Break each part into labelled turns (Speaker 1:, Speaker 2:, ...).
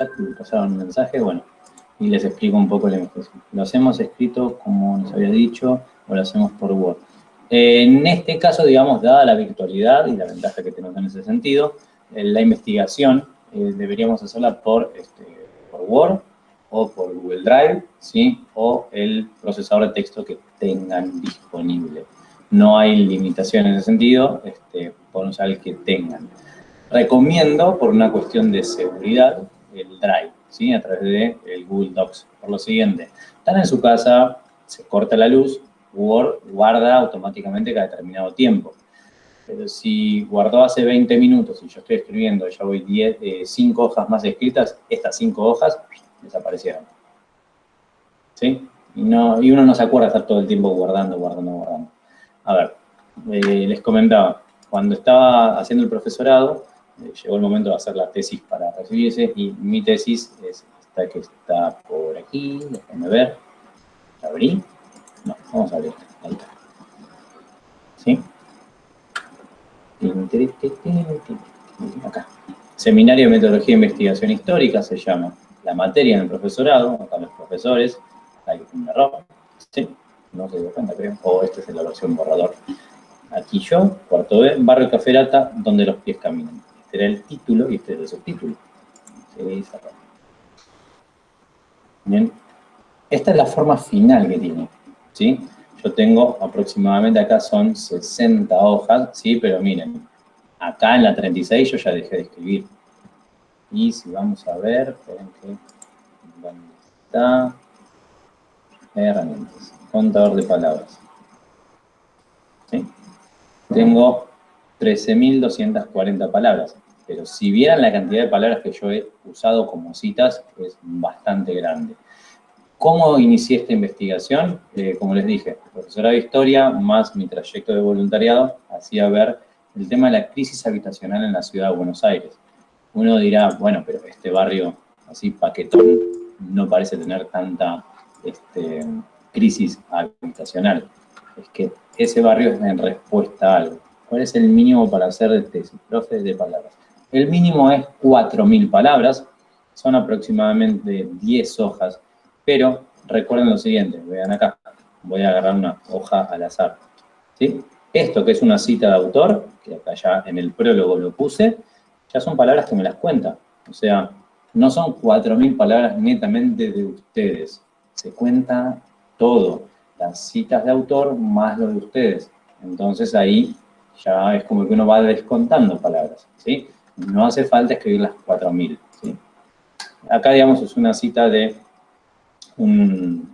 Speaker 1: ya te pasaron un mensaje, bueno, y les explico un poco la investigación. Lo hacemos escrito, como nos había dicho, o lo hacemos por Word. En este caso, digamos, dada la virtualidad y la ventaja que tenemos en ese sentido, la investigación deberíamos hacerla por Word o por Google Drive, ¿sí? O el procesador de texto que tengan disponible. No hay limitación en ese sentido, pueden usar el que tengan. Recomiendo, por una cuestión de seguridad, el Drive, ¿sí? A través del Google Docs. Por lo siguiente, están en su casa, se corta la luz, Word guarda automáticamente cada determinado tiempo. Pero si guardó hace 20 minutos y yo estoy escribiendo, ya voy 5 hojas más escritas, estas 5 hojas desaparecieron. ¿Sí? Y uno no se acuerda de estar todo el tiempo guardando. A ver, les comentaba, cuando estaba haciendo el profesorado, llegó el momento de hacer la tesis para recibirse y mi tesis es esta que está por aquí, déjenme ver. ¿La abrí? No, vamos a abrir. Ahí está. ¿Sí? Acá. Seminario de Metodología e Investigación Histórica se llama la materia en el profesorado, acá los profesores, hay un error, ¿sí? No se dio cuenta, creo, o esta es la versión borrador. Aquí yo, cuarto B, Barrio Caferata, donde los pies caminan. Este era el título y este era el subtítulo. Bien. Esta es la forma final que tiene, ¿sí? Yo tengo aproximadamente, acá son 60 hojas, ¿sí? Pero miren, acá en la 36 yo ya dejé de escribir. Y si vamos a ver, esperen que, ¿dónde está? Herramientas, contador de palabras. ¿Sí? Tengo 13.240 palabras, pero si vieran la cantidad de palabras que yo he usado como citas, es bastante grande. ¿Cómo inicié esta investigación? Como les dije, profesorado de historia más mi trayecto de voluntariado hacía ver el tema de la crisis habitacional en la ciudad de Buenos Aires. Uno dirá, bueno, pero este barrio así paquetón no parece tener tanta crisis habitacional. Es que ese barrio es en respuesta a algo. ¿Cuál es el mínimo para hacer de tesis, profe, de palabras? El mínimo es 4.000 palabras, son aproximadamente 10 hojas, pero recuerden lo siguiente, vean acá, voy a agarrar una hoja al azar, ¿sí? Esto que es una cita de autor, que acá ya en el prólogo lo puse, ya son palabras que me las cuentan. O sea, no son 4.000 palabras netamente de ustedes. Se cuenta todo. Las citas de autor más lo de ustedes. Entonces ahí ya es como que uno va descontando palabras, ¿sí? No hace falta escribir las 4.000, ¿sí? Acá, digamos, es una cita de un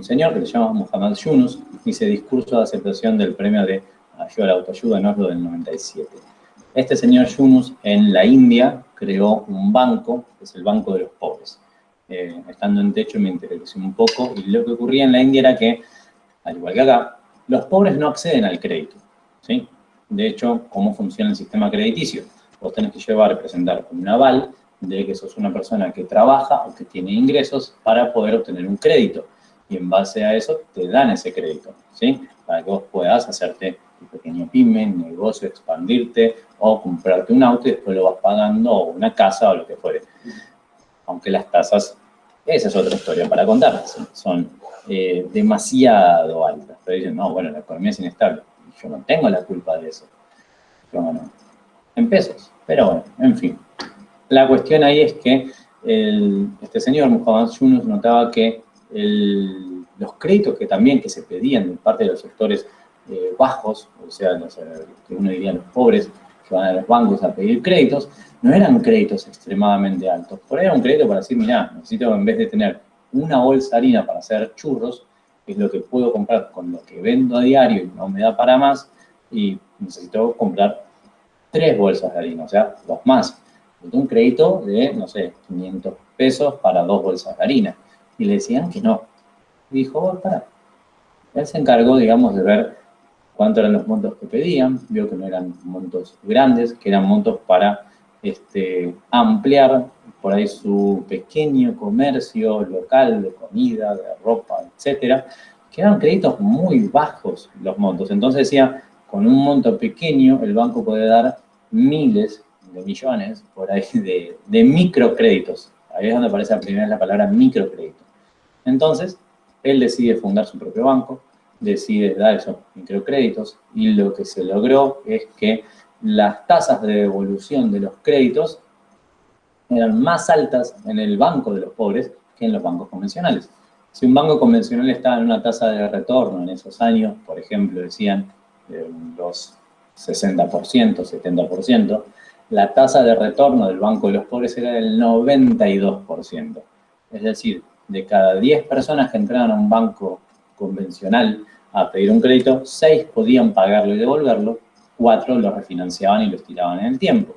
Speaker 1: señor que se llama Muhammad Yunus, dice discurso de aceptación del premio de ayuda a la autoayuda en Oslo del 97. Este señor Yunus en la India creó un banco, que es el Banco de los Pobres. Estando en techo me interesé un poco y lo que ocurría en la India era que, al igual que acá, los pobres no acceden al crédito, ¿sí? De hecho, ¿cómo funciona el sistema crediticio? Vos tenés que llevar, presentar un aval de que sos una persona que trabaja o que tiene ingresos para poder obtener un crédito. Y en base a eso te dan ese crédito, ¿sí? Para que vos puedas hacerte un pequeño pyme, un negocio, expandirte o comprarte un auto y después lo vas pagando o una casa o lo que fuere. Aunque las tasas, esa es otra historia para contar, son demasiado altas. Pero dicen, no, bueno, la economía es inestable. Yo no tengo la culpa de eso. Yo no, en pesos. Pero bueno, en fin. La cuestión ahí es que este señor Muhammad Yunus notaba que los créditos que también que se pedían de parte de los sectores bajos, o sea, que uno diría los pobres, que van a los bancos a pedir créditos, no eran créditos extremadamente altos. Por ahí era un crédito para decir, mirá, necesito en vez de tener una bolsa de harina para hacer churros, que es lo que puedo comprar con lo que vendo a diario y no me da para más, y necesito comprar 3 bolsas de harina, o sea, 2 más. Un crédito de, no sé, 500 pesos para 2 bolsas de harina. Y le decían que no. Y dijo, oh, pará. Él se encargó, digamos, de ver cuántos eran los montos que pedían, vio que no eran montos grandes, que eran montos para ampliar por ahí su pequeño comercio local de comida, de ropa, etcétera, que eran créditos muy bajos los montos. Entonces decía, con un monto pequeño el banco puede dar miles millones, por ahí, de microcréditos. Ahí es donde aparece la primera la palabra microcrédito. Entonces, él decide fundar su propio banco, decide dar esos microcréditos, y lo que se logró es que las tasas de devolución de los créditos eran más altas en el banco de los pobres que en los bancos convencionales. Si un banco convencional estaba en una tasa de retorno en esos años, por ejemplo, decían los 60%, 70%, la tasa de retorno del Banco de los Pobres era del 92%. Es decir, de cada 10 personas que entraban a un banco convencional a pedir un crédito, 6 podían pagarlo y devolverlo, 4 lo refinanciaban y lo estiraban en el tiempo.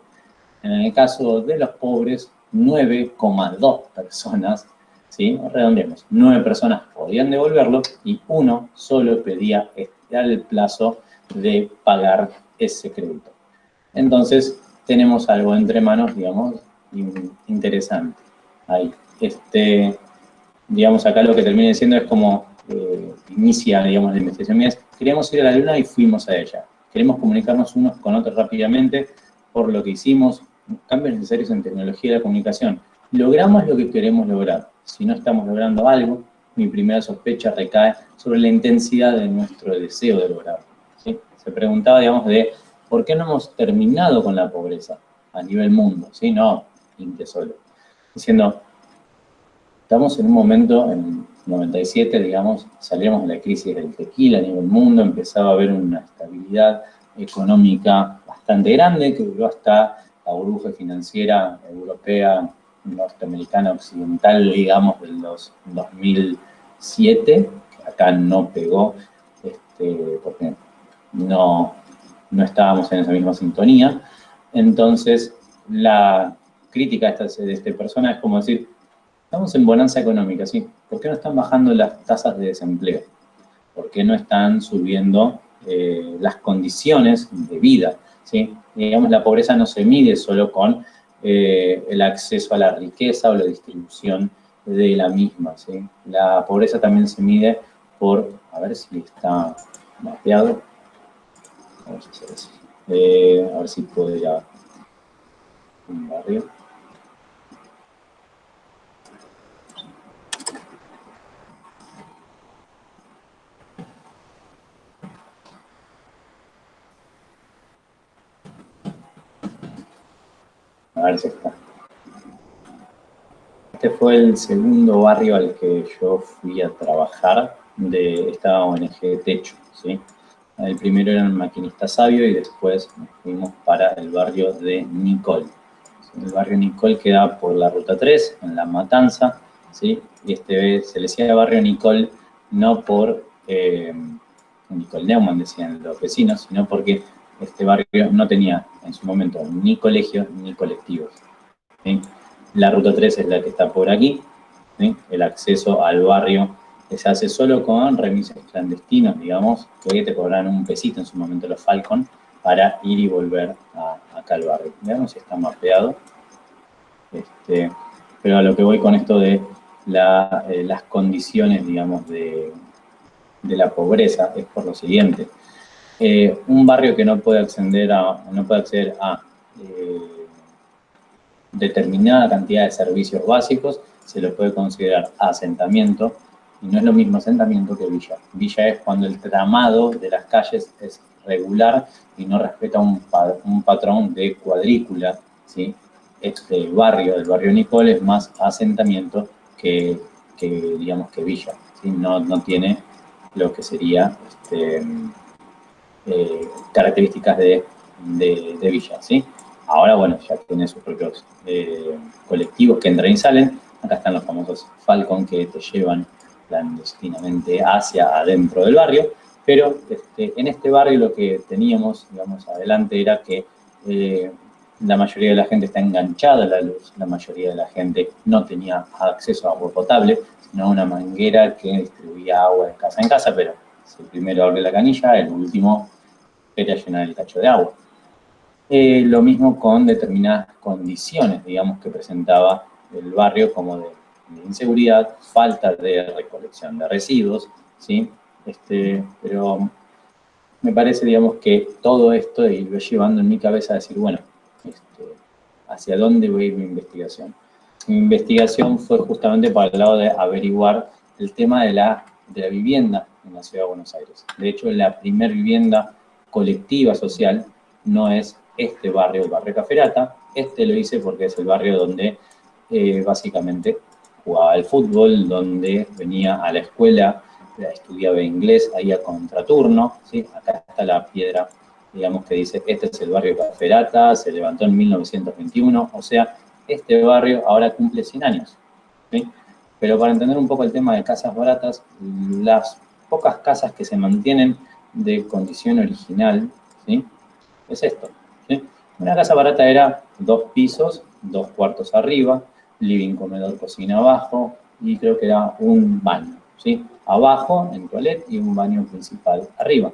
Speaker 1: En el caso de los pobres, 9,2 personas, ¿sí? Redondeemos, 9 personas podían devolverlo y 1 solo pedía estirar el plazo de pagar ese crédito. Entonces, tenemos algo entre manos, digamos, interesante. Ahí, digamos, acá lo que termina diciendo es como inicia, digamos, la investigación. Mira, queríamos ir a la Luna y fuimos a ella. Queremos comunicarnos unos con otros rápidamente, por lo que hicimos cambios necesarios en tecnología de la comunicación. Logramos lo que queremos lograr. Si no estamos logrando algo, mi primera sospecha recae sobre la intensidad de nuestro deseo de lograrlo, ¿sí? Se preguntaba, digamos, de por qué no hemos terminado con la pobreza a nivel mundo, ¿sí? No, Inte solo. Diciendo, estamos en un momento, en 97, digamos, salíamos de la crisis del tequila a nivel mundo, empezaba a haber una estabilidad económica bastante grande que duró hasta la burbuja financiera europea, norteamericana, occidental, digamos, de los 2007, que acá no pegó, porque no estábamos en esa misma sintonía. Entonces, la crítica de este persona es como decir, estamos en bonanza económica, ¿sí? ¿Por qué no están bajando las tasas de desempleo? ¿Por qué no están subiendo las condiciones de vida? ¿Sí? Digamos, la pobreza no se mide solo con el acceso a la riqueza o la distribución de la misma, ¿sí? La pobreza también se mide por, a ver si está mapeado, a ver si puedo ir a un barrio. A ver si está. Este fue el segundo barrio al que yo fui a trabajar de esta ONG Techo, ¿sí? El primero era un maquinista sabio y después nos fuimos para el barrio de Nicol. El barrio Nicol queda por la Ruta 3, en La Matanza, ¿sí? Y se le decía barrio Nicol no por Nicol Neumann, decían los vecinos, sino porque este barrio no tenía en su momento ni colegios ni colectivos, ¿sí? La Ruta 3 es la que está por aquí, ¿sí? El acceso al barrio se hace solo con remises clandestinos, digamos, que te cobran un pesito en su momento los Falcon para ir y volver acá al barrio. Veamos si está mapeado. Pero a lo que voy con esto de las condiciones, digamos, de la pobreza es por lo siguiente. Un barrio que no puede acceder a determinada cantidad de servicios básicos se lo puede considerar asentamiento, y no es lo mismo asentamiento que villa. Villa es cuando el tramado de las calles es regular y no respeta un patrón de cuadrícula, ¿sí? El barrio Nicol es más asentamiento que digamos, que villa, ¿sí? No tiene lo que sería características de villa, ¿sí? Ahora, bueno, ya tiene sus propios colectivos que entran y salen. Acá están los famosos Falcon que te llevan clandestinamente hacia adentro del barrio, pero en este barrio lo que teníamos, digamos, adelante era que la mayoría de la gente está enganchada a la luz, la mayoría de la gente no tenía acceso a agua potable, sino a una manguera que distribuía agua de casa en casa, pero si el primero abre la canilla, el último quería llenar el tacho de agua. Lo mismo con determinadas condiciones, digamos, que presentaba el barrio, como de inseguridad, falta de recolección de residuos, ¿sí? Pero me parece, digamos, que todo esto iba llevando en mi cabeza a decir, bueno, hacia dónde voy a ir mi investigación. Mi investigación fue justamente para el lado de averiguar el tema de la vivienda en la Ciudad de Buenos Aires. De hecho, la primer vivienda colectiva social no es este barrio, el barrio Caferata. Este lo hice porque es el barrio donde básicamente jugaba al fútbol, donde venía a la escuela, estudiaba inglés ahí a contraturno, ¿sí? Acá está la piedra, digamos, que dice, este es el barrio Caferata, se levantó en 1921, o sea, este barrio ahora cumple 100 años, ¿sí? Pero para entender un poco el tema de casas baratas, las pocas casas que se mantienen de condición original, ¿sí? Es esto, ¿sí? Una casa barata era 2 pisos, 2 cuartos arriba, living, comedor, cocina abajo, y creo que era un baño, ¿sí? Abajo, en toilet, y un baño principal arriba.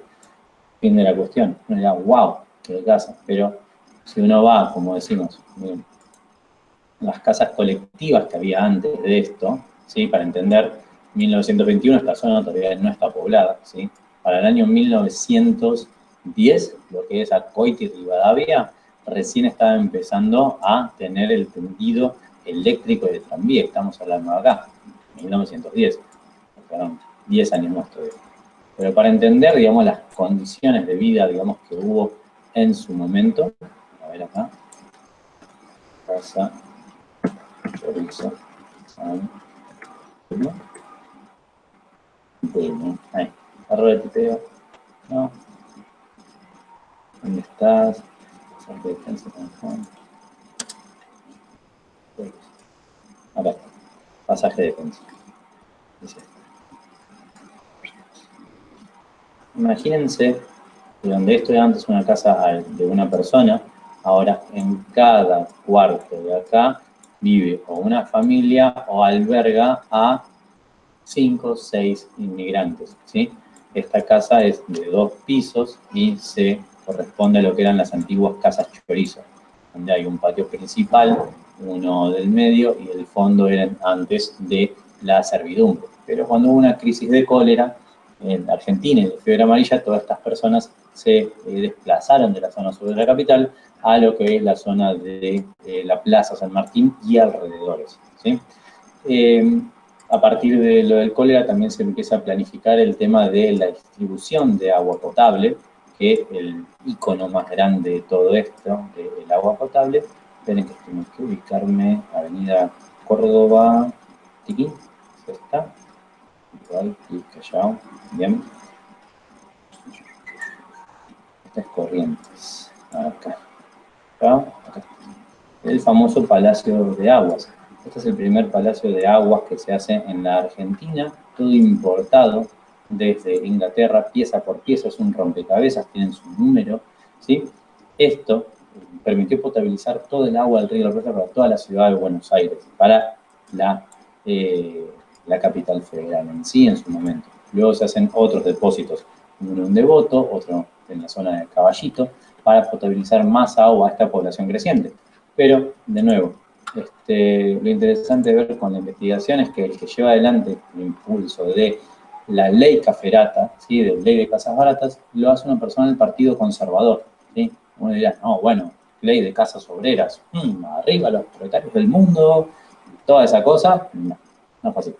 Speaker 1: Fin de la cuestión. Uno dirá, wow, qué casa. Pero si uno va, como decimos, miren, las casas colectivas que había antes de esto, ¿sí? Para entender, 1921 esta zona todavía no está poblada, ¿sí? Para el año 1910, lo que es Azcoiti y Rivadavia, recién estaba empezando a tener el tendido eléctrico del tranvía, estamos hablando de acá, 1910, perdón, 10 años más todavía. Pero para entender, digamos, las condiciones de vida, digamos, que hubo en su momento, a ver acá, casa, chorizo, ahí, arroba de tuteo, no, ¿dónde estás? Pasaje de defensa con Juan. Acá, pasaje de defensa. Dice. Imagínense que donde esto era antes una casa de una persona, ahora en cada cuarto de acá vive o una familia o alberga a 5 o 6 inmigrantes, ¿sí? Esta casa es de 2 pisos y se corresponde a lo que eran las antiguas casas chorizo, donde hay un patio principal, uno del medio y el fondo eran antes de la servidumbre. Pero cuando hubo una crisis de cólera en Argentina y de fiebre amarilla, todas estas personas se desplazaron de la zona sur de la capital a lo que es la zona de la Plaza San Martín y alrededores, ¿sí? A partir de lo del cólera también se empieza a planificar el tema de la distribución de agua potable, que el icono más grande de todo esto, del agua potable, esperen que tengo que ubicarme, Avenida Córdoba, Tiquín, ¿está? Igual, Callao, bien. Estas Corrientes, acá, acá. El famoso Palacio de Aguas. Este es el primer palacio de aguas que se hace en la Argentina, todo importado desde Inglaterra, pieza por pieza, es un rompecabezas, tienen su número, ¿sí? Esto permitió potabilizar todo el agua del río de la Plata para toda la ciudad de Buenos Aires, para la capital federal en sí en su momento. Luego se hacen otros depósitos, uno en Devoto, otro en la zona de Caballito, para potabilizar más agua a esta población creciente. Pero, de nuevo, lo interesante de ver con la investigación es que el que lleva adelante el impulso de la ley Caferata, ¿sí? De ley de casas baratas, lo hace una persona del Partido Conservador, ¿sí? Uno dirá, no, bueno, ley de casas obreras, arriba los proletarios del mundo, toda esa cosa, no, no es fácil.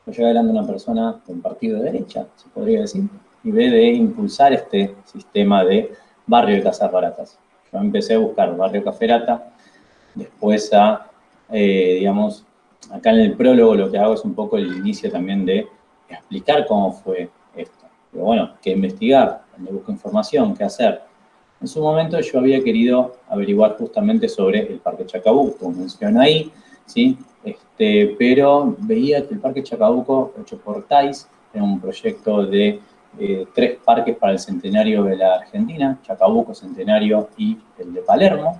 Speaker 1: Lo lleva adelante una persona del partido de derecha, se podría decir, y ve de impulsar este sistema de barrio de casas baratas. Yo empecé a buscar barrio Caferata, después digamos, acá en el prólogo lo que hago es un poco el inicio también de explicar cómo fue esto. Pero bueno, qué investigar, donde busco información, qué hacer. En su momento yo había querido averiguar justamente sobre el Parque Chacabuco, como menciona ahí, ¿sí? Pero veía que el Parque Chacabuco, hecho por TAIS, era un proyecto de 3 parques para el centenario de la Argentina, Chacabuco, Centenario y el de Palermo.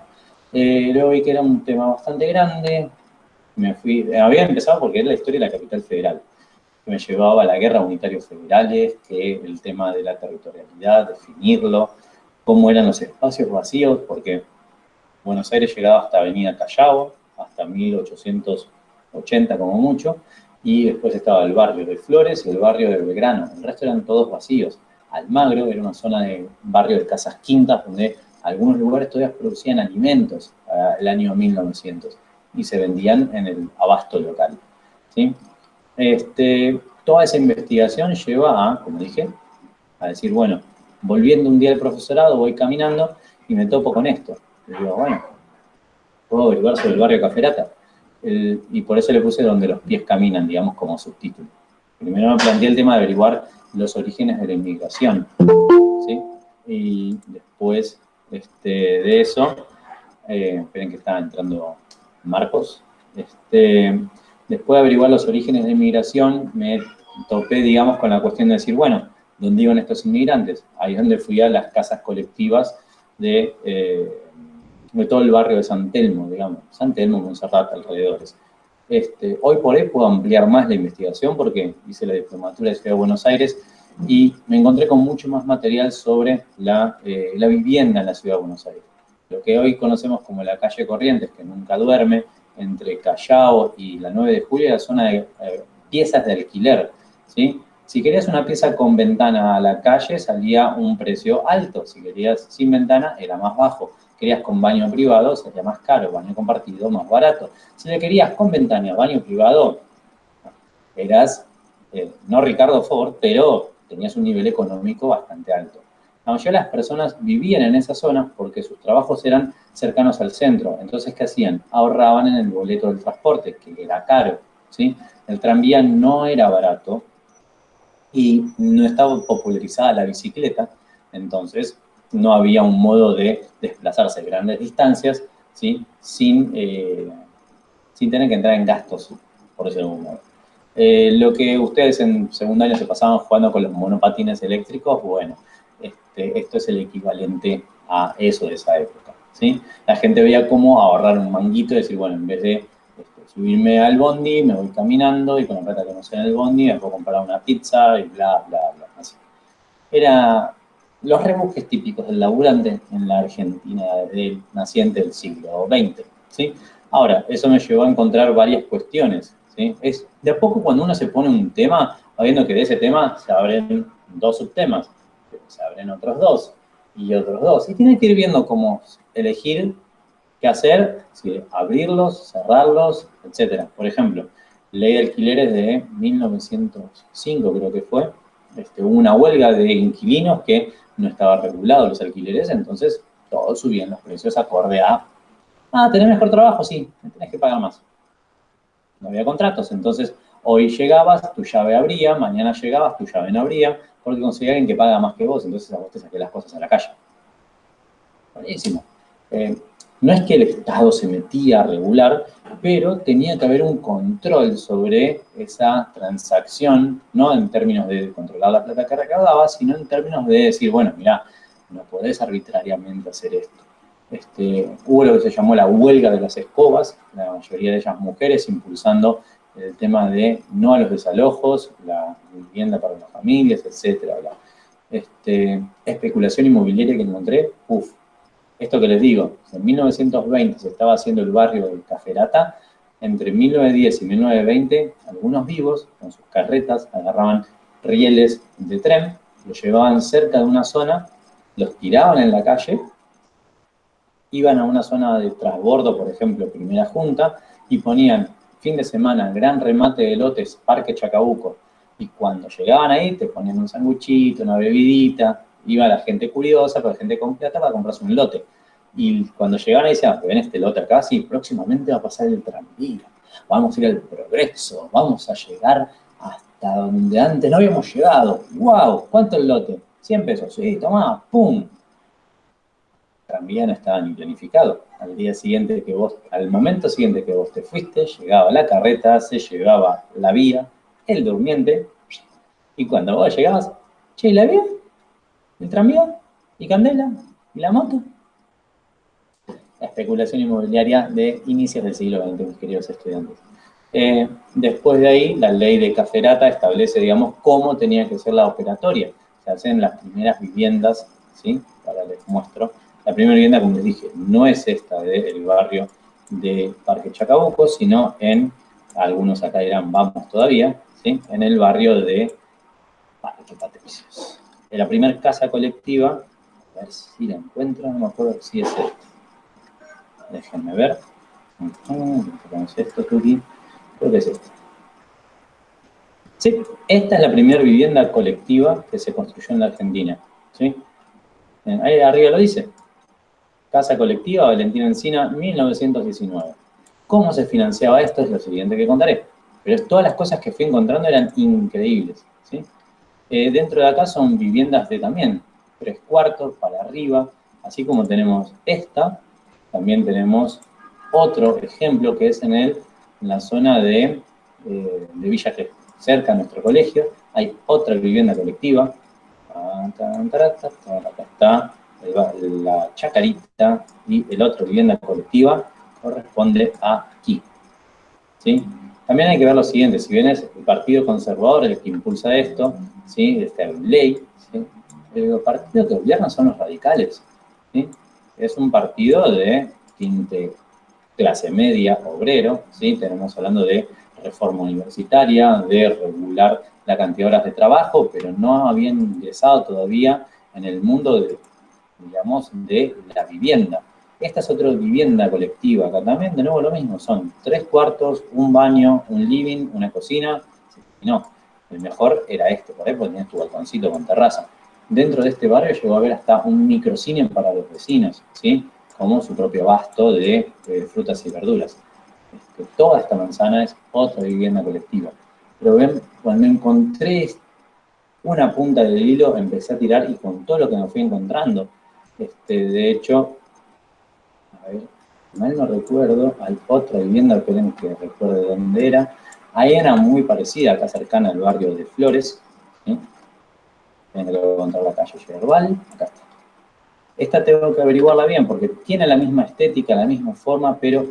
Speaker 1: Luego vi que era un tema bastante grande, había empezado porque era la historia de la capital federal, que me llevaba a la guerra unitarios federales, que el tema de la territorialidad, definirlo, cómo eran los espacios vacíos, porque Buenos Aires llegaba hasta Avenida Callao, hasta 1880 como mucho, y después estaba el barrio de Flores y el barrio de Belgrano. El resto eran todos vacíos. Almagro era una zona de barrio de casas quintas donde algunos lugares todavía producían alimentos el año 1900 y se vendían en el abasto local, ¿sí? Toda esa investigación lleva a, como dije, a decir, bueno, volviendo un día al profesorado, voy caminando y me topo con esto. Y digo, bueno, puedo averiguar sobre el barrio Caferata. Y por eso le puse donde los pies caminan, digamos, como subtítulo. Primero me planteé el tema de averiguar los orígenes de la inmigración, ¿sí? Y después de eso, esperen que está entrando Marcos. Después de averiguar los orígenes de inmigración, me topé, digamos, con la cuestión de decir, bueno, ¿dónde iban estos inmigrantes? Ahí es donde fui a las casas colectivas de todo el barrio de San Telmo, digamos. San Telmo, Monserrat, alrededores. Hoy por hoy puedo ampliar más la investigación porque hice la diplomatura de Ciudad de Buenos Aires y me encontré con mucho más material sobre la vivienda en la Ciudad de Buenos Aires. Lo que hoy conocemos como la calle Corrientes, que nunca duerme, entre Callao y la 9 de Julio, la zona de piezas de alquiler, ¿sí? Si querías una pieza con ventana a la calle, salía un precio alto. Si querías sin ventana, era más bajo. Querías con baño privado, sería más caro. Baño compartido, más barato. Si le querías con ventana, baño privado, eras, no Ricardo Ford, pero tenías un nivel económico bastante alto. La mayoría de las personas vivían en esa zona porque sus trabajos eran cercanos al centro. Entonces, ¿qué hacían? Ahorraban en el boleto del transporte, que era caro, ¿sí? El tranvía no era barato y no estaba popularizada la bicicleta, entonces no había un modo de desplazarse grandes distancias, ¿sí? Sin tener que entrar en gastos, por decirlo de algún modo. Lo que ustedes en secundaria se pasaban jugando con los monopatines eléctricos, bueno, esto es el equivalente a eso de esa época, ¿sí? La gente veía cómo ahorrar un manguito y decir, bueno, en vez de subirme al bondi, me voy caminando y con la plata que no sé en el bondi me puedo comprar una pizza y bla, bla, bla, así. Era los rebujes típicos del laburante en la Argentina naciente del siglo XX, ¿sí? Ahora, eso me llevó a encontrar varias cuestiones, ¿sí? Es de a poco cuando uno se pone un tema, sabiendo que de ese tema se abren dos subtemas, pero se abren otros dos y otros dos. Y tiene que ir viendo cómo elegir qué hacer, si abrirlos, cerrarlos, etc. Por ejemplo, ley de alquileres de 1905 creo que fue. Hubo una huelga de inquilinos que no estaba regulado los alquileres, entonces todos subían los precios acorde a, ¿tenés mejor trabajo? Sí, me tenés que pagar más. No había contratos, entonces hoy llegabas, tu llave abría, mañana llegabas, tu llave no abría, porque conseguía alguien que paga más que vos, entonces a vos te saqué las cosas a la calle. Buenísimo. No es que el Estado se metía a regular, pero tenía que haber un control sobre esa transacción, no en términos de controlar la plata que recaudaba, sino en términos de decir, bueno, mirá, no podés arbitrariamente hacer esto. Hubo lo que se llamó la huelga de las escobas, la mayoría de ellas mujeres, impulsando el tema de no a los desalojos, la vivienda para las familias, etcétera. Especulación inmobiliaria que encontré, esto que les digo, en 1920 se estaba haciendo el barrio del Caferata, entre 1910 y 1920, algunos vivos, con sus carretas, agarraban rieles de tren, los llevaban cerca de una zona, los tiraban en la calle, iban a una zona de transbordo, por ejemplo, Primera Junta, y ponían fin de semana gran remate de lotes, Parque Chacabuco, y cuando llegaban ahí te ponían un sanguchito, una bebidita, iba la gente curiosa, pero la gente con plata para comprarse un lote. Y cuando llegaban ahí decían, ven este lote acá, sí, próximamente va a pasar el tranvía, vamos a ir al progreso, vamos a llegar hasta donde antes no habíamos llegado. ¡Wow! ¿Cuánto el lote? 100 pesos, sí, tomá, ¡pum! Tranvía no estaba ni planificado. Al momento siguiente que vos te fuiste, llegaba la carreta, se llevaba la vía, el durmiente, y cuando vos llegabas, che, ¿y la vía? ¿El tranvía? ¿Y Candela? ¿Y la moto? La especulación inmobiliaria de inicios del siglo XX, mis queridos estudiantes. Después de ahí, la ley de Caferata establece, digamos, cómo tenía que ser la operatoria. Se hacen las primeras viviendas, ¿sí? Ahora les muestro. La primera vivienda, como les dije, no es esta del barrio de Parque Chacabuco, sino algunos acá dirán, vamos todavía, ¿sí? En el barrio de Parque Patricios. La primera casa colectiva A ver si la encuentro, no me acuerdo si es este. Déjenme ver. Esto, Tuki. Creo que es este. Sí, esta es la primera vivienda colectiva que se construyó en la Argentina. ¿Sí? Ahí arriba lo dice. Casa colectiva, Valentina Encina, 1919. ¿Cómo se financiaba esto? Es lo siguiente que contaré. Pero todas las cosas que fui encontrando eran increíbles. ¿Sí? Dentro de acá son viviendas de también 3 cuartos para arriba, así como tenemos esta, también tenemos otro ejemplo que es en la zona de Villa Crespo, cerca de nuestro colegio, hay otra vivienda colectiva, acá está la Chacarita y el otro vivienda colectiva corresponde aquí, ¿sí? También hay que ver lo siguiente, si bien es el Partido Conservador el que impulsa esto, ¿sí? Esta ley, ¿sí? El partido que gobierna son los radicales, ¿sí? Es un partido de tinte clase media, obrero, ¿sí? Tenemos hablando de reforma universitaria, de regular la cantidad de horas de trabajo, pero no habían ingresado todavía en el mundo de, digamos, de la vivienda. Esta es otra vivienda colectiva, acá también de nuevo lo mismo, son 3 cuartos, un baño, un living, una cocina, y no, el mejor era este, por ahí porque tenés tu balconcito con terraza. Dentro de este barrio llegó a haber hasta un microcine para los vecinos, ¿sí? Como su propio abasto de frutas y verduras. Toda esta manzana es otra vivienda colectiva. Pero ven, cuando encontré una punta del hilo, empecé a tirar y con todo lo que me fui encontrando. De hecho, a ver, mal no recuerdo, hay otra vivienda, esperen que recuerde dónde era. Ahí era muy parecida, acá cercana al barrio de Flores. ¿Sí? Tengo que encontrar la calle Yerbal, acá está. Esta tengo que averiguarla bien porque tiene la misma estética, la misma forma, pero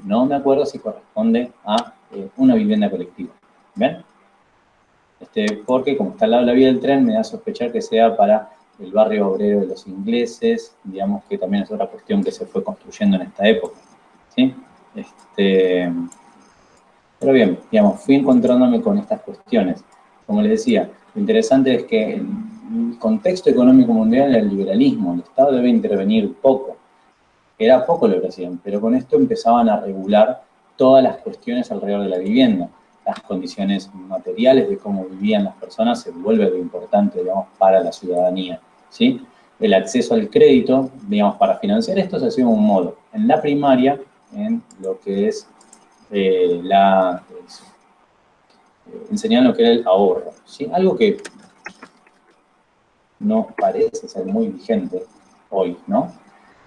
Speaker 1: no me acuerdo si corresponde a una vivienda colectiva. ¿Ven? Porque como está al lado de la vía del tren, me da a sospechar que sea para el barrio obrero de los ingleses, digamos que también es otra cuestión que se fue construyendo en esta época. ¿Sí? Pero bien, digamos, fui encontrándome con estas cuestiones. Como les decía, lo interesante es que en el contexto económico mundial el liberalismo, el Estado debe intervenir poco. Era poco lo que hacían, pero con esto empezaban a regular todas las cuestiones alrededor de la vivienda. Las condiciones materiales de cómo vivían las personas se vuelve lo importante, digamos, para la ciudadanía, ¿sí? El acceso al crédito, digamos, para financiar esto se hacía de un modo. En la primaria, en lo que es enseñar lo que era el ahorro, ¿sí? Algo que no parece ser muy vigente hoy, ¿no?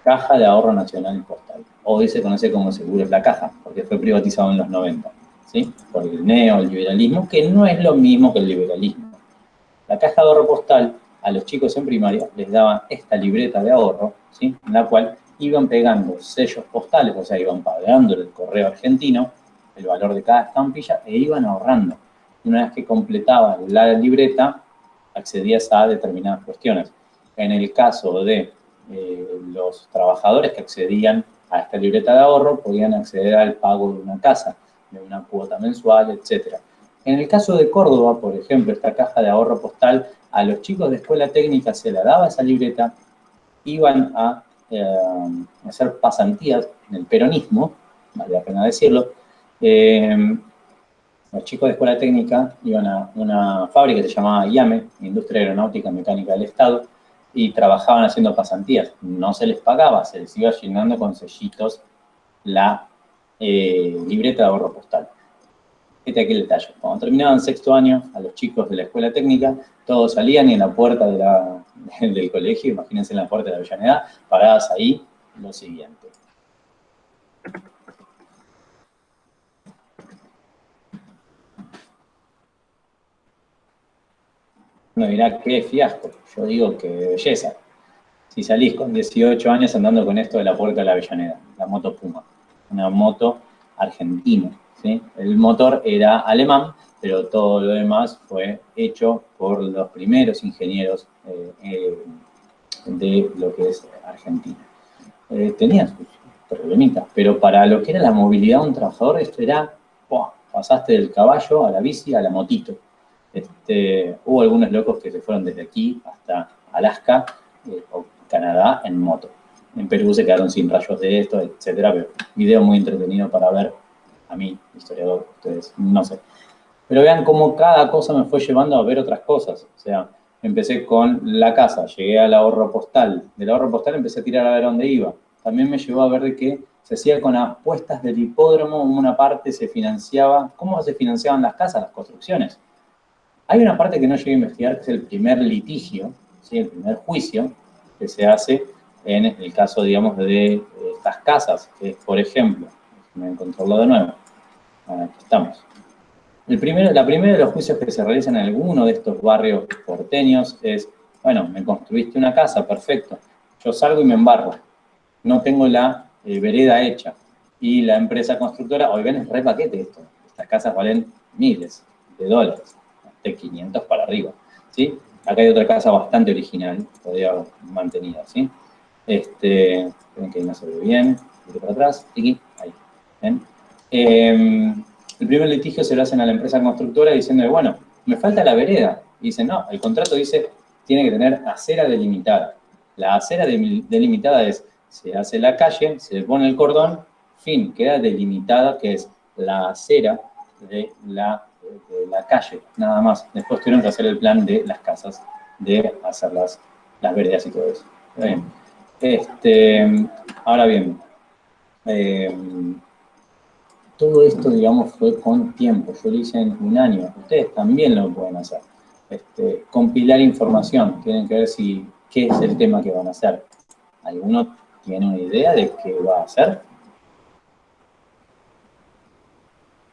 Speaker 1: Caja de Ahorro Nacional Postal. Hoy se conoce como Seguros La Caja, porque fue privatizado en los 90, ¿sí? Por el neoliberalismo, que no es lo mismo que el liberalismo. La Caja de Ahorro Postal, a los chicos en primaria, les daban esta libreta de ahorro, ¿sí? En la cual iban pegando sellos postales, o sea, iban pagando el correo argentino, el valor de cada estampilla, e iban ahorrando. Una vez que completaban la libreta, accedías a determinadas cuestiones. En el caso de los trabajadores que accedían a esta libreta de ahorro, podían acceder al pago de una casa, de una cuota mensual, etc. En el caso de Córdoba, por ejemplo, esta caja de ahorro postal, a los chicos de escuela técnica se la daba esa libreta, iban a hacer pasantías en el peronismo, vale la pena decirlo. Los chicos de escuela técnica iban a una fábrica que se llamaba IAME, Industria Aeronáutica Mecánica del Estado, y trabajaban haciendo pasantías. No se les pagaba, se les iba llenando con sellitos la libreta de ahorro postal. Este aquí el detalle. Cuando terminaban sexto año, a los chicos de la escuela técnica, todos salían y en la puerta del colegio, imagínense en la puerta de la Avellaneda, paradas ahí, lo siguiente. Uno dirá, qué fiasco. Yo digo que belleza. Si salís con 18 años andando con esto de la puerta de la Avellaneda, la moto Puma, una moto argentina, ¿sí? El motor era alemán, pero todo lo demás fue hecho por los primeros ingenieros de lo que es Argentina. Tenía sus problemitas, pero para lo que era la movilidad de un trabajador, esto era, ¡buah! Pasaste del caballo a la bici a la motito. Hubo algunos locos que se fueron desde aquí hasta Alaska, Canadá en moto. En Perú se quedaron sin rayos de esto, etcétera, pero video muy entretenido para ver. A mí, historiador, ustedes, no sé. Pero vean cómo cada cosa me fue llevando a ver otras cosas. O sea, empecé con la casa, llegué al ahorro postal. Del ahorro postal empecé a tirar a ver dónde iba. También me llevó a ver de qué se hacía con apuestas del hipódromo. Una parte se financiaba. ¿Cómo se financiaban las casas, las construcciones? Hay una parte que no llegué a investigar, que es el primer litigio, ¿sí? El primer juicio que se hace en el caso, digamos, de estas casas, que es, por ejemplo, me encontrarlo de nuevo. Aquí estamos. La primera de los juicios que se realizan en alguno de estos barrios porteños es, bueno, me construiste una casa, perfecto. Yo salgo y me embarro. No tengo la vereda hecha. Y la empresa constructora, oigan, es re paquete esto. Estas casas valen miles de dólares, de 500 para arriba, ¿sí? Acá hay otra casa bastante original, todavía mantenida, ¿sí? Ven que no se ve bien, ir para atrás, aquí, ahí, ¿ven? El primer litigio se lo hacen a la empresa constructora diciendo, bueno, me falta la vereda. Y dicen, no, el contrato dice, tiene que tener acera delimitada. La acera delimitada es, se hace la calle, se pone el cordón, fin, queda delimitada, que es la acera de la calle, nada más. Después tuvieron que hacer el plan de las casas, de hacer las veredas y todo eso. Bien. Ahora bien, todo esto, digamos, fue con tiempo. Yo lo hice en un año. Ustedes también lo pueden hacer. Compilar información. Tienen que ver qué es el tema que van a hacer. ¿Alguno tiene una idea de qué va a hacer?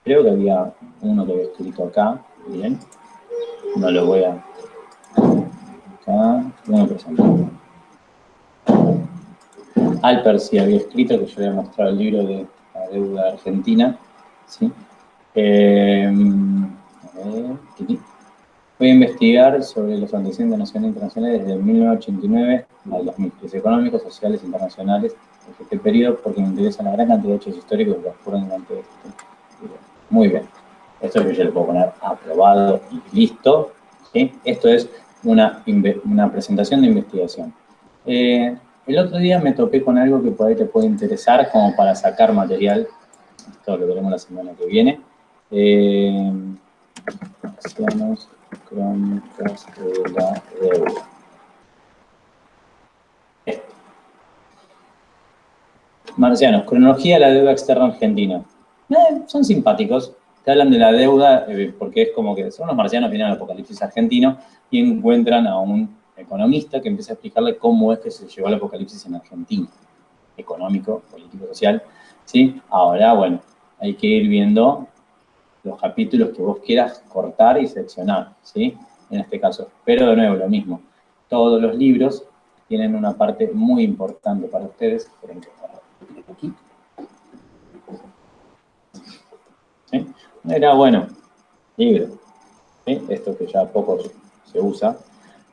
Speaker 1: Creo que había uno que había escrito acá. Bien. No lo voy a... Acá. Uno presentado. Alper sí había escrito, que yo había mostrado el libro de la deuda argentina. ¿Sí? Voy a investigar sobre los antecedentes nacionales e internacionales desde 1989 al 2013, económicos, sociales, internacionales, en este periodo, porque me interesa la gran cantidad de hechos históricos que ocurren durante este periodo. Muy bien. Esto yo ya le puedo poner aprobado y listo. ¿Sí? Esto es una presentación de investigación. El otro día me topé con algo que por ahí te puede interesar como para sacar material. Esto lo veremos la semana que viene. Marcianos, crónicas de la deuda. Marcianos, cronología de la deuda externa argentina. Son simpáticos. Te hablan de la deuda porque es como que son los marcianos, vienen al apocalipsis argentino y encuentran a un economista que empieza a explicarle cómo es que se llegó al apocalipsis en Argentina. Económico, político, social. ¿Sí? Ahora, bueno, hay que ir viendo los capítulos que vos quieras cortar y seleccionar, ¿sí? En este caso. Pero de nuevo, lo mismo. Todos los libros tienen una parte muy importante para ustedes. Esperen que aquí. ¿Sí? Era, bueno, libro. ¿Sí? Esto que ya poco se usa.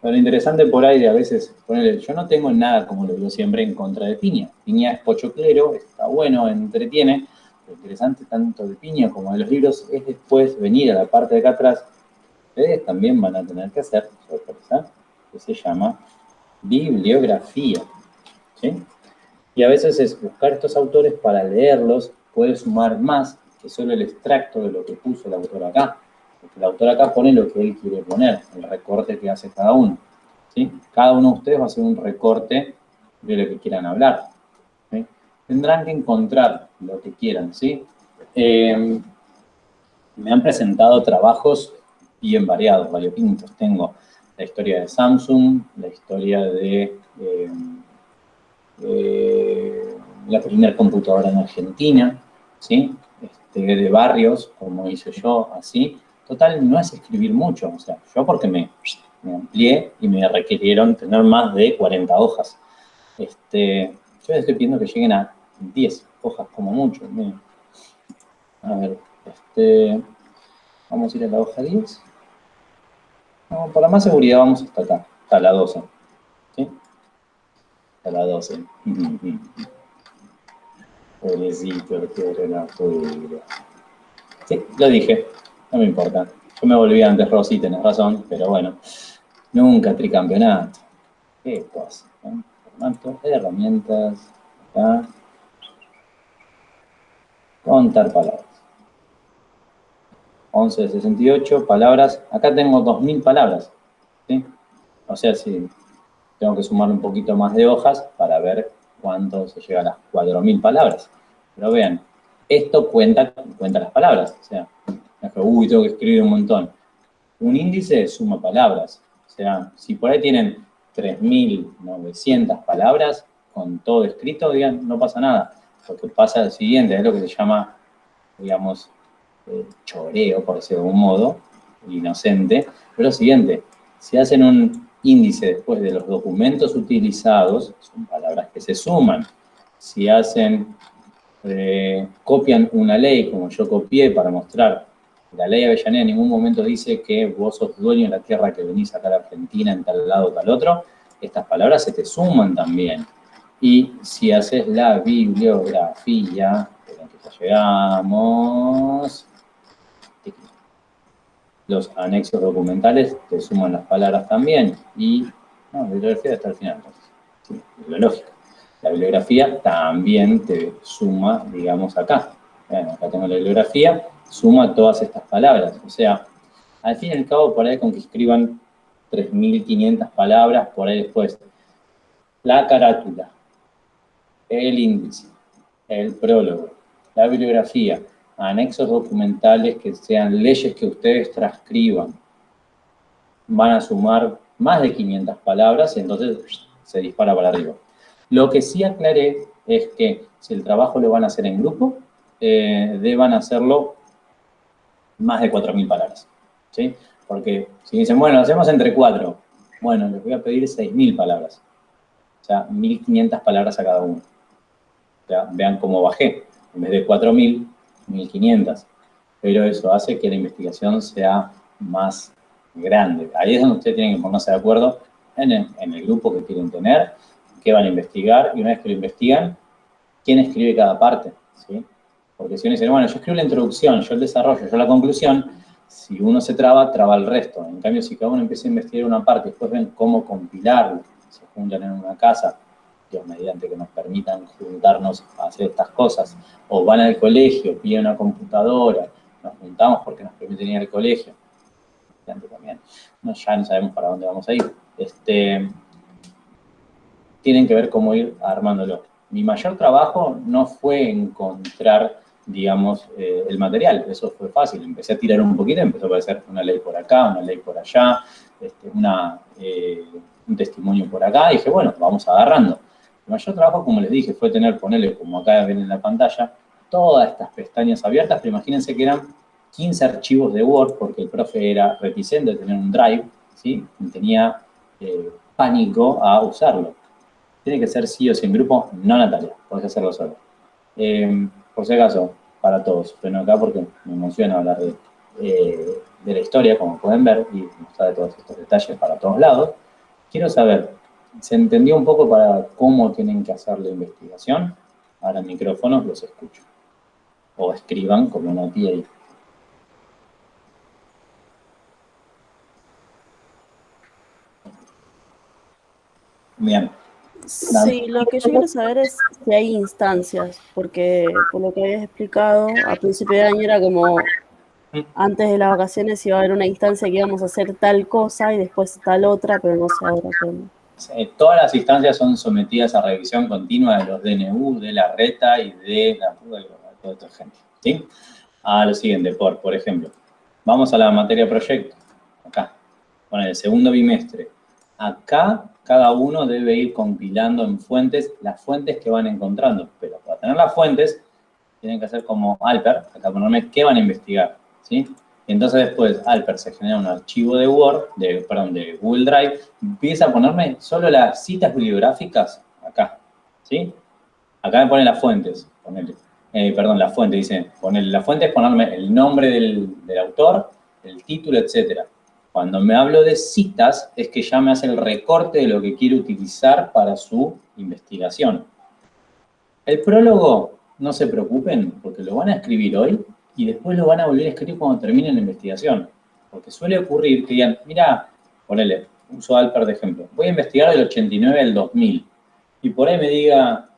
Speaker 1: Pero lo interesante por ahí de a veces ponerle, yo no tengo nada, como lo digo siempre, en contra de Piña. Piña es pochoclero, está bueno, entretiene. Lo interesante tanto de Piña como de los libros es después venir a la parte de acá atrás. Ustedes también van a tener que hacer, sorpresa, que se llama bibliografía. ¿Sí? Y a veces es buscar estos autores para leerlos, puede sumar más que solo el extracto de lo que puso el autor acá. Porque el autor acá pone lo que él quiere poner, el recorte que hace cada uno. ¿Sí? Cada uno de ustedes va a hacer un recorte de lo que quieran hablar. ¿Sí? Tendrán que encontrar lo que quieran, ¿sí? Me han presentado trabajos bien variados, variopintos. Tengo la historia de Samsung, la historia de la primera computadora en Argentina, ¿sí? De barrios, como hice yo, así. Total, no es escribir mucho, o sea, yo porque me amplié y me requirieron tener más de 40 hojas. Yo estoy pidiendo que lleguen a 10 hojas como mucho. Miren. A ver, vamos a ir a la hoja 10. No, para más seguridad vamos hasta acá, hasta la 12. ¿Sí? Hasta la 12. Pobrecito, qué relatura. Sí, lo dije, no me importa. Yo me volví antes Rosy, tenés razón, pero bueno, nunca tricampeonato. ¿Qué cosa? ¿No? formato, herramientas, acá, contar palabras. 11 de 68, palabras, acá tengo 2000 palabras, ¿sí? O sea, si tengo que sumar un poquito más de hojas para ver cuánto se llega a las 4000 palabras. Pero vean, esto cuenta las palabras, o sea, no es que, uy, tengo que escribir un montón. Un índice suma palabras, o sea, si por ahí tienen 3900 palabras con todo escrito, digan, no pasa nada, porque pasa lo siguiente, es lo que se llama, digamos, choreo, por decirlo de algún modo, inocente, pero lo siguiente, si hacen un índice después de los documentos utilizados, son palabras que se suman. Si hacen, copian una ley, como yo copié para mostrar, la ley Avellaneda en ningún momento dice que vos sos dueño de la tierra que venís acá a la Argentina, en tal lado, tal otro, estas palabras se te suman también. Y si haces la bibliografía, esperen que ya llegamos, los anexos documentales te suman las palabras también. Y, no, la bibliografía está al final, entonces. Sí, es lo lógico. La bibliografía también te suma, digamos, acá. Bueno, acá tengo la bibliografía, suma todas estas palabras. O sea, al fin y al cabo, por ahí con que escriban 3500 palabras, por ahí después, la carátula, el índice, el prólogo, la bibliografía, anexos documentales que sean leyes que ustedes transcriban, van a sumar más de 500 palabras y entonces se dispara para arriba. Lo que sí aclaré es que si el trabajo lo van a hacer en grupo, deban hacerlo más de 4000 palabras, ¿sí? Porque si dicen, bueno, lo hacemos entre 4, bueno, les voy a pedir 6000 palabras, o sea, 1500 palabras a cada uno. O sea, vean cómo bajé, en vez de 4000, 1500. Pero eso hace que la investigación sea más grande. Ahí es donde ustedes tienen que ponerse de acuerdo en el grupo que quieren tener, qué van a investigar, y una vez que lo investigan, quién escribe cada parte, ¿sí? Porque si uno dice, bueno, yo escribo la introducción, yo el desarrollo, yo la conclusión, si uno se traba, traba el resto. En cambio, si cada uno empieza a investigar una parte y después ven cómo compilarlo, se juntan en una casa, Dios mediante que nos permitan juntarnos a hacer estas cosas, o van al colegio, piden una computadora, nos juntamos porque nos permiten ir al colegio, también, no, ya no sabemos para dónde vamos a ir, tienen que ver cómo ir armándolo. Mi mayor trabajo no fue encontrar, digamos, el material, eso fue fácil, empecé a tirar un poquito, empezó a aparecer una ley por acá, una ley por allá, un testimonio por acá, y dije, bueno, vamos agarrando. El mayor trabajo, como les dije, fue ponerle, como acá ven en la pantalla, todas estas pestañas abiertas, pero imagínense que eran 15 archivos de Word, porque el profe era reticente de tener un Drive, ¿sí? Y tenía pánico a usarlo. Tiene que ser sí o sí en grupo, no Natalia, podés hacerlo solo. Por si acaso, para todos, pero acá porque me emociona hablar de la historia, como pueden ver, y mostrar todos estos detalles para todos lados. Quiero saber, ¿se entendió un poco para cómo tienen que hacer la investigación? Ahora en micrófonos los escucho. O escriban como una tía ahí. Bien.
Speaker 2: Sí, lo que yo quiero saber es si hay instancias, porque por lo que habías explicado, a principio de año era como antes de las vacaciones iba a haber una instancia que íbamos a hacer tal cosa y después tal otra, pero no sé ahora cómo.
Speaker 1: Todas las instancias son sometidas a revisión continua de los DNU, de la RETA y de toda esta gente, ¿sí? A lo siguiente, por ejemplo, vamos a la materia proyecto, acá, con el segundo bimestre. Acá cada uno debe ir compilando en fuentes las fuentes que van encontrando, pero para tener las fuentes tienen que hacer como Alper, acá ponerme qué van a investigar, ¿sí? Y entonces después Alper se genera un archivo de Word, de Google Drive, empieza a ponerme solo las citas bibliográficas acá, ¿sí? Acá me pone las fuentes, ponele. La fuente, dice, ponerle la fuente es ponerme el nombre del autor, el título, etc. Cuando me hablo de citas, es que ya me hace el recorte de lo que quiero utilizar para su investigación. El prólogo, no se preocupen, porque lo van a escribir hoy y después lo van a volver a escribir cuando terminen la investigación. Porque suele ocurrir que digan, mira, ponele, uso Alper de ejemplo, voy a investigar del 89 al 2000. y por ahí me diga,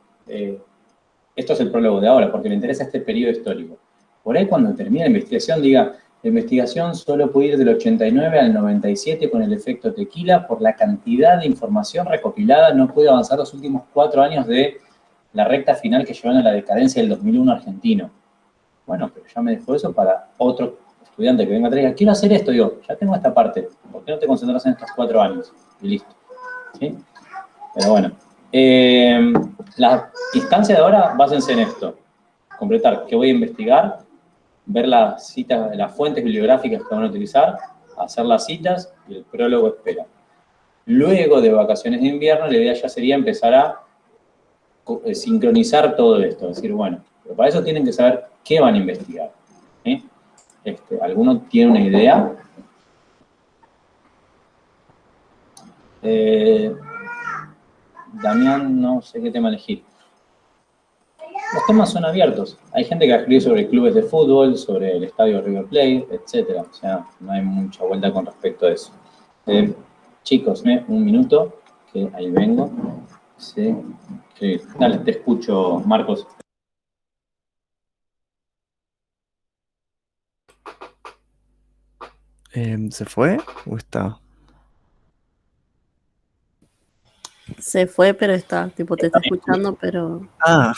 Speaker 1: esto es el prólogo de ahora, porque le interesa este periodo histórico. Por ahí cuando termine la investigación diga, la investigación solo puede ir del 89 al 97 con el efecto tequila, por la cantidad de información recopilada no puede avanzar los últimos 4 años de la recta final que llevan a la decadencia del 2001 argentino. Bueno, pero ya me dejó eso para otro estudiante que venga atrás y diga, quiero hacer esto. Digo, ya tengo esta parte, ¿por qué no te concentras en estos 4 años? Y listo. ¿Sí? Pero bueno. La instancia de ahora, básense en esto. Completar qué voy a investigar, ver las citas, las fuentes bibliográficas que van a utilizar, hacer las citas y el prólogo espera. Luego de vacaciones de invierno, la idea ya sería empezar a sincronizar todo esto. Es decir, bueno, pero para eso tienen que saber qué van a investigar. ¿Sí? ¿Alguno tiene una idea? Damián, no sé qué tema elegir. Los temas son abiertos. Hay gente que escribe sobre clubes de fútbol, sobre el estadio River Plate, etc. O sea, no hay mucha vuelta con respecto a eso. Chicos, un minuto, que ahí vengo. Sí. Dale, te escucho, Marcos.
Speaker 3: ¿Se fue o está?
Speaker 2: Se fue, pero está, tipo, te está escuchando, pero...
Speaker 3: Ah,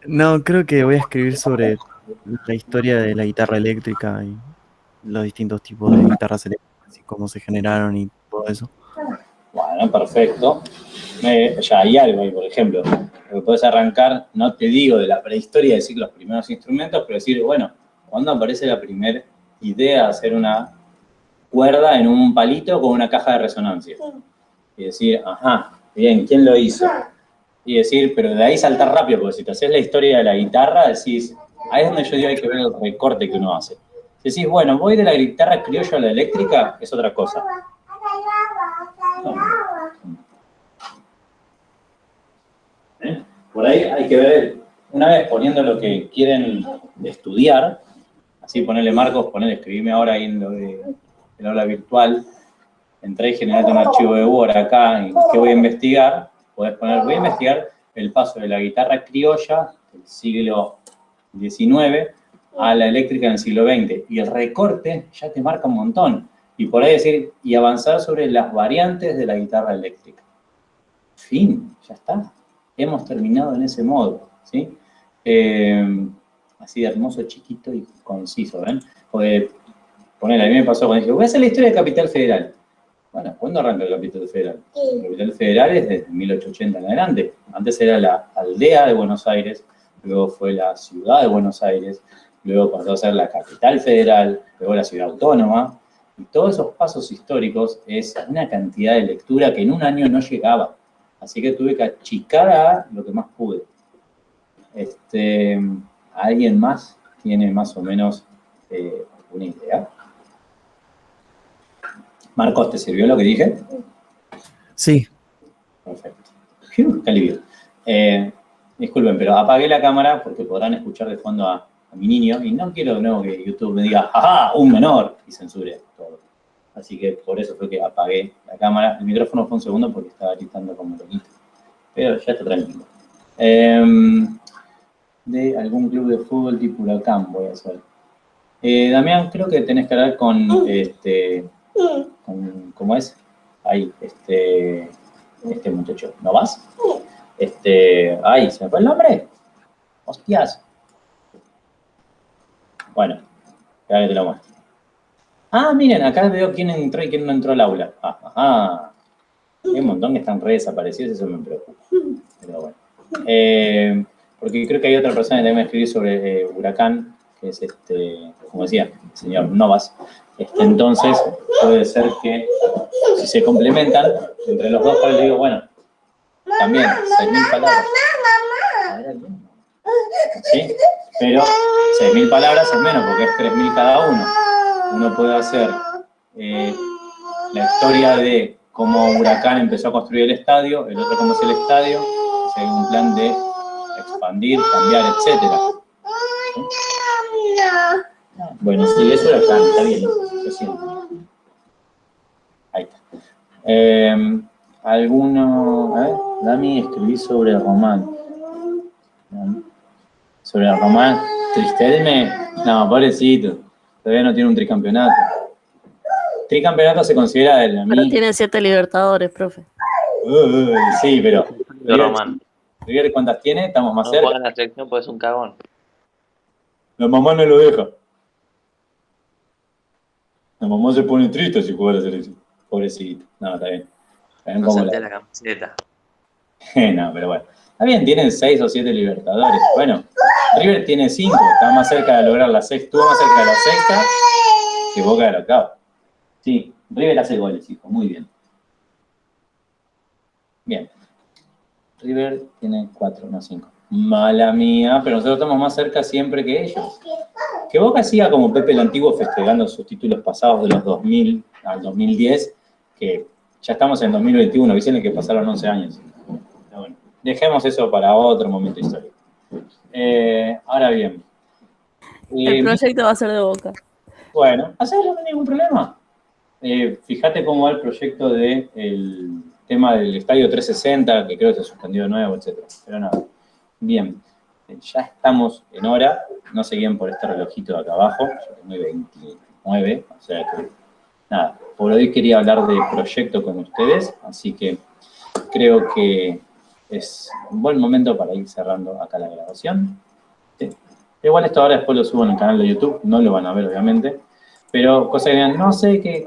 Speaker 3: no, creo que voy a escribir sobre la historia de la guitarra eléctrica y los distintos tipos de guitarras eléctricas y cómo se generaron y todo eso.
Speaker 1: Bueno, perfecto. Ya hay algo ahí, por ejemplo. Lo que puedes arrancar, no te digo de la prehistoria, decir los primeros instrumentos, pero decir, bueno, ¿cuándo aparece la primera idea de hacer una cuerda en un palito con una caja de resonancia? Y decir, ajá, bien, ¿quién lo hizo? Y decir, pero de ahí saltar rápido, porque si te haces la historia de la guitarra, decís, ahí es donde yo digo hay que ver el recorte que uno hace. Si decís, bueno, voy de la guitarra criolla a la eléctrica, es otra cosa. Por ahí hay que ver, una vez poniendo lo que quieren estudiar, así ponerle Marcos, ponerle, escribirme ahora ahí en lo de el aula virtual, entré y generate un archivo de Word acá, y ¿qué voy a investigar? Podés poner, voy a investigar el paso de la guitarra criolla del siglo XIX a la eléctrica en el siglo XX. Y el recorte ya te marca un montón. Y por ahí decir, y avanzar sobre las variantes de la guitarra eléctrica. Fin, ya está. Hemos terminado en ese modo, ¿sí? Así de hermoso, chiquito y conciso, ¿ven? Porque, ponele, a mí me pasó cuando dije, voy a hacer la historia de Capital Federal. Bueno, ¿cuándo arranca el Capital Federal? El Capital Federal es desde 1880 en adelante. Antes era la aldea de Buenos Aires, luego fue la ciudad de Buenos Aires, luego pasó a ser la capital federal, luego la ciudad autónoma. Y todos esos pasos históricos es una cantidad de lectura que en un año no llegaba. Así que tuve que achicar a lo que más pude. ¿Alguien más tiene más o menos una idea? Marcos, ¿te sirvió lo que dije?
Speaker 3: Sí.
Speaker 1: Perfecto. Qué alivio. Disculpen, pero apagué la cámara porque podrán escuchar de fondo a mi niño y no quiero de nuevo que YouTube me diga, ¡ajá! ¡Un menor! Y censure todo. Así que por eso fue que apagué la cámara. El micrófono fue un segundo porque estaba gritando como loquito. Pero ya está tranquilo. De algún club de fútbol tipo Huracán voy a hacer. Damián, creo que tenés que hablar con, ¿cómo es? Ahí, este muchacho. ¿No vas? Ay, ¿se me fue el nombre? Hostias. Bueno, ya te lo muestro. Ah, miren, acá veo quién entró y quién no entró al aula. Ajá. Hay un montón que están re desaparecidos, eso me preocupa. Pero bueno. Porque creo que hay otra persona que también me escribió sobre Huracán, que es como decía, el señor Novas. Entonces, puede ser que si se complementan entre los dos, pues le digo, bueno, también 6.000 palabras. ¿Sí? Pero 6.000 palabras es menos porque es 3.000 cada uno. Uno puede hacer la historia de cómo Huracán empezó a construir el estadio, el otro cómo es el estadio, si hay un plan de expandir, cambiar, etc. ¿Sí? Bueno, sí, es Huracán, está bien, lo siento. Ahí está. alguno... A ver, Dami, escribí sobre el román. Sobre el román. Tristelme, no, pobrecito. Todavía no tiene un tricampeonato. Tricampeonato se considera el a
Speaker 2: Pero
Speaker 1: mí.
Speaker 2: tiene 7 Libertadores, profe.
Speaker 1: Sí, pero.
Speaker 4: De Román.
Speaker 1: River, ¿cuántas tiene? Estamos más
Speaker 4: No
Speaker 1: cerca.
Speaker 4: juega en la selección porque es un cagón.
Speaker 1: La mamá no lo deja. La mamá se pone triste si juega a la selección. Pobrecito. No, está bien. Está bien
Speaker 4: No
Speaker 1: como
Speaker 4: senté la camiseta.
Speaker 1: No, pero bueno. Está bien, tienen 6 o 7 Libertadores. Bueno, River tiene 5. Está más cerca de lograr la sexta. Estuvo más cerca de la sexta que Boca de la octava. Sí, River hace goles, hijo. Muy bien. Bien. River tiene 4, no 5. Mala mía, pero nosotros estamos más cerca siempre que ellos. Que Boca siga como Pepe el Antiguo festejando sus títulos pasados de los 2000 al 2010, que ya estamos en 2021, dicen que pasaron 11 años. Pero bueno, dejemos eso para otro momento histórico. Ahora bien.
Speaker 2: El proyecto va a ser de Boca.
Speaker 1: Bueno, hacerlo no hay ningún problema. Fíjate cómo va el proyecto del tema del Estadio 360, que creo que se suspendió de nuevo, etc. Pero nada, bien. Ya estamos en hora, no se guíen por este relojito de acá abajo, yo tengo 29, o sea que nada, por hoy quería hablar de proyecto con ustedes, así que creo que es un buen momento para ir cerrando acá la grabación. Sí. Igual esto ahora después lo subo en el canal de YouTube, no lo van a ver obviamente, pero cosa que digan, no sé qué